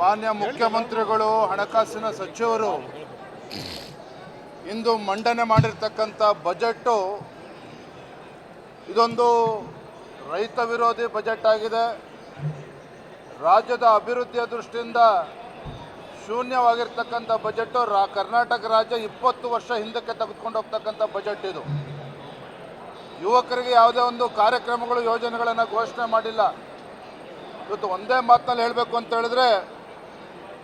ಮಾನ್ಯ ಮುಖ್ಯಮಂತ್ರಿಗಳು ಹಣಕಾಸಿನ ಸಚಿವರು ಇಂದು ಮಂಡನೆ ಮಾಡಿರ್ತಕ್ಕಂಥ ಬಜೆಟ್ಟು ಇದೊಂದು ರೈತ ವಿರೋಧಿ ಬಜೆಟ್ ಆಗಿದೆ. ರಾಜ್ಯದ ಅಭಿವೃದ್ಧಿಯ ದೃಷ್ಟಿಯಿಂದ ಶೂನ್ಯವಾಗಿರ್ತಕ್ಕಂಥ ಬಜೆಟ್ಟು ಕರ್ನಾಟಕ ರಾಜ್ಯ 20 ವರ್ಷ ಹಿಂದಕ್ಕೆ ತೆಗೆದುಕೊಂಡು ಹೋಗ್ತಕ್ಕಂಥ ಬಜೆಟ್ ಇದು. ಯುವಕರಿಗೆ ಯಾವುದೇ ಒಂದು ಕಾರ್ಯಕ್ರಮಗಳು ಯೋಜನೆಗಳನ್ನು ಘೋಷಣೆ ಮಾಡಿಲ್ಲ. ಇವತ್ತು ಒಂದೇ ಮಾತಿನಲ್ಲಿ ಹೇಳಬೇಕು ಅಂತ ಹೇಳಿದ್ರೆ,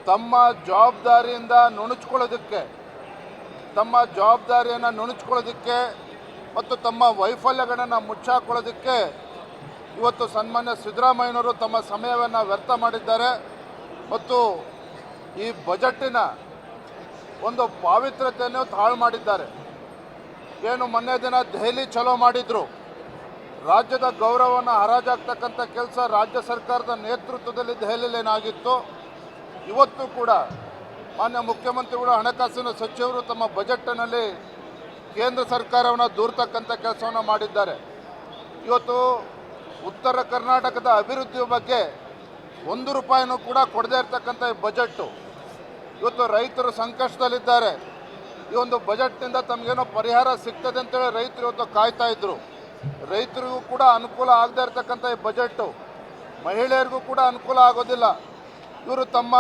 ತಮ್ಮ ಜವಾಬ್ದಾರಿಯಿಂದ ನುಣುಚ್ಕೊಳ್ಳೋದಕ್ಕೆ, ತಮ್ಮ ಜವಾಬ್ದಾರಿಯನ್ನು ನುಣುಚ್ಕೊಳ್ಳೋದಕ್ಕೆ ಮತ್ತು ತಮ್ಮ ವೈಫಲ್ಯಗಳನ್ನು ಮುಚ್ಚಾಕೊಳ್ಳೋದಕ್ಕೆ ಇವತ್ತು ಸನ್ಮಾನ್ಯ ಸಿದ್ದರಾಮಯ್ಯನವರು ತಮ್ಮ ಸಮಯವನ್ನು ವ್ಯರ್ಥ ಮಾಡಿದ್ದಾರೆ. ಮತ್ತು ಈ ಬಜೆಟ್ಟಿನ ಒಂದು ಪಾವಿತ್ರ್ಯತೆಯನ್ನು ಹಾಳು ಮಾಡಿದ್ದಾರೆ. ಏನು ಮೊನ್ನೆ ದಿನ ದೆಹಲಿ ಚಲೋ ಮಾಡಿದ್ರು, ರಾಜ್ಯದ ಗೌರವವನ್ನು ಹರಾಜಾಗ್ತಕ್ಕಂಥ ಕೆಲಸ ರಾಜ್ಯ ಸರ್ಕಾರದ ನೇತೃತ್ವದಲ್ಲಿ ದೆಹಲಿಯಲ್ಲಿ ಏನಾಗಿತ್ತು, ಇವತ್ತು ಕೂಡ ಮಾನ್ಯ ಮುಖ್ಯಮಂತ್ರಿಗಳು ಹಣಕಾಸಿನ ಸಚಿವರು ತಮ್ಮ ಬಜೆಟ್ನಲ್ಲಿ ಕೇಂದ್ರ ಸರ್ಕಾರವನ್ನು ದೂರ್ತಕ್ಕಂಥ ಕೆಲಸವನ್ನು ಮಾಡಿದ್ದಾರೆ. ಇವತ್ತು ಉತ್ತರ ಕರ್ನಾಟಕದ ಅಭಿವೃದ್ಧಿಯ ಬಗ್ಗೆ 1 ರೂಪಾಯಿನೂ ಕೂಡ ಕೊಡದೇ ಇರತಕ್ಕಂಥ ಈ ಬಜೆಟ್ಟು. ಇವತ್ತು ರೈತರು ಸಂಕಷ್ಟದಲ್ಲಿದ್ದಾರೆ. ಈ ಒಂದು ಬಜೆಟ್ನಿಂದ ತಮಗೇನೋ ಪರಿಹಾರ ಸಿಗ್ತದೆ ಅಂತೇಳಿ ರೈತರು ಇವತ್ತು ಕಾಯ್ತಾ ಇದ್ರು. ರೈತರಿಗೂ ಕೂಡ ಅನುಕೂಲ ಆಗದೇ ಇರತಕ್ಕಂಥ ಈ ಬಜೆಟ್ಟು ಮಹಿಳೆಯರಿಗೂ ಕೂಡ ಅನುಕೂಲ ಆಗೋದಿಲ್ಲ. ಇವರು ತಮ್ಮ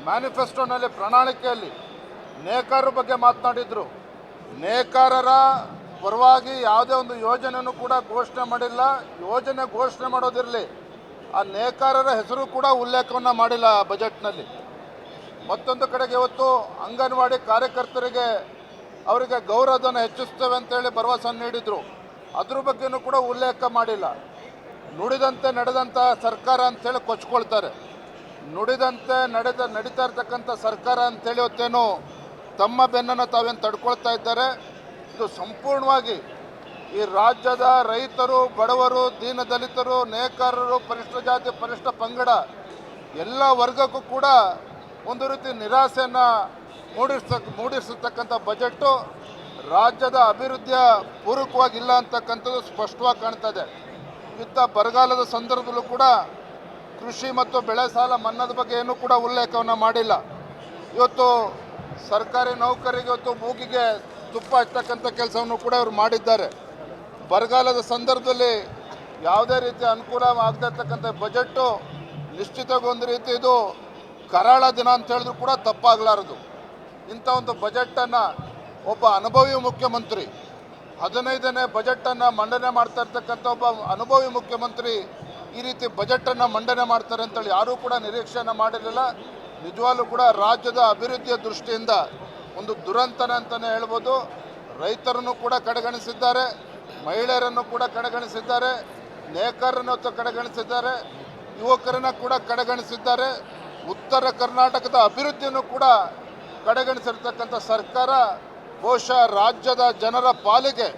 ಮ್ಯಾನಿಫೆಸ್ಟೋನಲ್ಲಿ ಪ್ರಣಾಳಿಕೆಯಲ್ಲಿ ನೇಕಾರರ ಬಗ್ಗೆ ಮಾತನಾಡಿದರು. ನೇಕಾರರ ಪರವಾಗಿ ಯಾವುದೇ ಒಂದು ಯೋಜನೆಯನ್ನು ಕೂಡ ಘೋಷಣೆ ಮಾಡಿಲ್ಲ. ಯೋಜನೆ ಘೋಷಣೆ ಮಾಡೋದಿರಲಿ, ಆ ನೇಕಾರರ ಹೆಸರು ಕೂಡ ಉಲ್ಲೇಖವನ್ನು ಮಾಡಿಲ್ಲ ಆ ಬಜೆಟ್ನಲ್ಲಿ. ಮತ್ತೊಂದು ಕಡೆಗೆ ಇವತ್ತು ಅಂಗನವಾಡಿ ಕಾರ್ಯಕರ್ತರಿಗೆ ಅವರಿಗೆ ಗೌರವಧನ ಹೆಚ್ಚಿಸ್ತೇವೆ ಅಂತೇಳಿ ಭರವಸೆ ನೀಡಿದರು. ಅದ್ರ ಬಗ್ಗೆನೂ ಕೂಡ ಉಲ್ಲೇಖ ಮಾಡಿಲ್ಲ. ನುಡಿದಂತೆ ನಡೆದಂಥ ಸರ್ಕಾರ ಅಂಥೇಳಿ ಕೊಚ್ಕೊಳ್ತಾರೆ. ನುಡಿದಂತೆ ನಡೀತಾ ಇರ್ತಕ್ಕಂಥ ಸರ್ಕಾರ ಅಂಥೇಳಿ ಇವತ್ತೇನು ತಮ್ಮ ಬೆನ್ನನ್ನು ತಾವೇನು ತಡ್ಕೊಳ್ತಾ ಇದ್ದಾರೆ. ಇದು ಸಂಪೂರ್ಣವಾಗಿ ಈ ರಾಜ್ಯದ ರೈತರು, ಬಡವರು, ದೀನದಲಿತರು, ನೇಕಾರರು, ಪರಿಶಿಷ್ಟ ಜಾತಿ, ಪರಿಶಿಷ್ಟ ಪಂಗಡ ಎಲ್ಲ ವರ್ಗಕ್ಕೂ ಕೂಡ ಒಂದು ರೀತಿ ನಿರಾಸೆಯನ್ನು ಮೂಡಿಸಿರ್ತಕ್ಕಂಥ ಬಜೆಟ್ಟು ರಾಜ್ಯದ ಅಭಿವೃದ್ಧಿಯ ಪೂರಕವಾಗಿಲ್ಲ ಅಂತಕ್ಕಂಥದ್ದು ಸ್ಪಷ್ಟವಾಗಿ ಕಾಣ್ತದೆ. ಇಂಥ ಬರಗಾಲದ ಸಂದರ್ಭದಲ್ಲೂ ಕೂಡ ಕೃಷಿ ಮತ್ತು ಬೆಳೆ ಸಾಲ ಮನ್ನಾದ ಬಗ್ಗೆ ಏನೂ ಕೂಡ ಉಲ್ಲೇಖವನ್ನು ಮಾಡಿಲ್ಲ. ಇವತ್ತು ಸರ್ಕಾರಿ ನೌಕರಿಗೆ ಇವತ್ತು ಮೂಗಿಗೆ ತುಪ್ಪ ಹಚ್ಚತಕ್ಕಂಥ ಕೆಲಸವನ್ನು ಕೂಡ ಇವರು ಮಾಡಿದ್ದಾರೆ. ಬರಗಾಲದ ಸಂದರ್ಭದಲ್ಲಿ ಯಾವುದೇ ರೀತಿಯ ಅನುಕೂಲ ಆಗದೇ ಇರ್ತಕ್ಕಂಥ ಬಜೆಟ್ಟು ನಿಶ್ಚಿತವಾಗಿ ಒಂದು ರೀತಿ ಇದು ಕರಾಳ ದಿನ ಅಂತ ಹೇಳಿದ್ರು ಕೂಡ ತಪ್ಪಾಗಲಾರದು. ಇಂಥ ಒಂದು ಬಜೆಟನ್ನು ಒಬ್ಬ ಅನುಭವಿ ಮುಖ್ಯಮಂತ್ರಿ 15ನೇ ಬಜೆಟನ್ನು ಮಂಡನೆ ಮಾಡ್ತಾ ಇರ್ತಕ್ಕಂಥ ಒಬ್ಬ ಅನುಭವಿ ಮುಖ್ಯಮಂತ್ರಿ ಈ ರೀತಿ ಬಜೆಟನ್ನು ಮಂಡನೆ ಮಾಡ್ತಾರೆ ಅಂತೇಳಿ ಯಾರೂ ಕೂಡ ನಿರೀಕ್ಷೆಯನ್ನು ಮಾಡಿರಲಿಲ್ಲ. ನಿಜವಾಗ್ಲೂ ಕೂಡ ರಾಜ್ಯದ ಅಭಿವೃದ್ಧಿಯ ದೃಷ್ಟಿಯಿಂದ ಒಂದು ದುರಂತನ ಅಂತಲೇ ಹೇಳ್ಬೋದು. ರೈತರನ್ನು ಕೂಡ ಕಡೆಗಣಿಸಿದ್ದಾರೆ, ಮಹಿಳೆಯರನ್ನು ಕೂಡ ಕಡೆಗಣಿಸಿದ್ದಾರೆ, ನೇಕಾರರನ್ನು ಕಡೆಗಣಿಸಿದ್ದಾರೆ, ಯುವಕರನ್ನು ಕೂಡ ಕಡೆಗಣಿಸಿದ್ದಾರೆ. ಉತ್ತರ ಕರ್ನಾಟಕದ ಅಭಿವೃದ್ಧಿಯನ್ನು ಕೂಡ ಕಡೆಗಣಿಸಿರ್ತಕ್ಕಂಥ ಸರ್ಕಾರ ಬಹುಶಃ ರಾಜ್ಯದ ಜನರ ಪಾಲಿಗೆ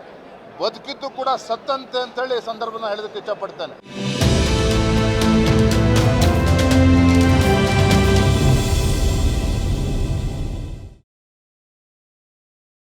ಬದುಕಿದ್ದು ಕೂಡ ಸತ್ತಂತೆ ಅಂತೇಳಿ ಈ ಸಂದರ್ಭನ ಹೇಳೋದಕ್ಕೆ ಇಷ್ಟಪಡ್ತೇನೆ.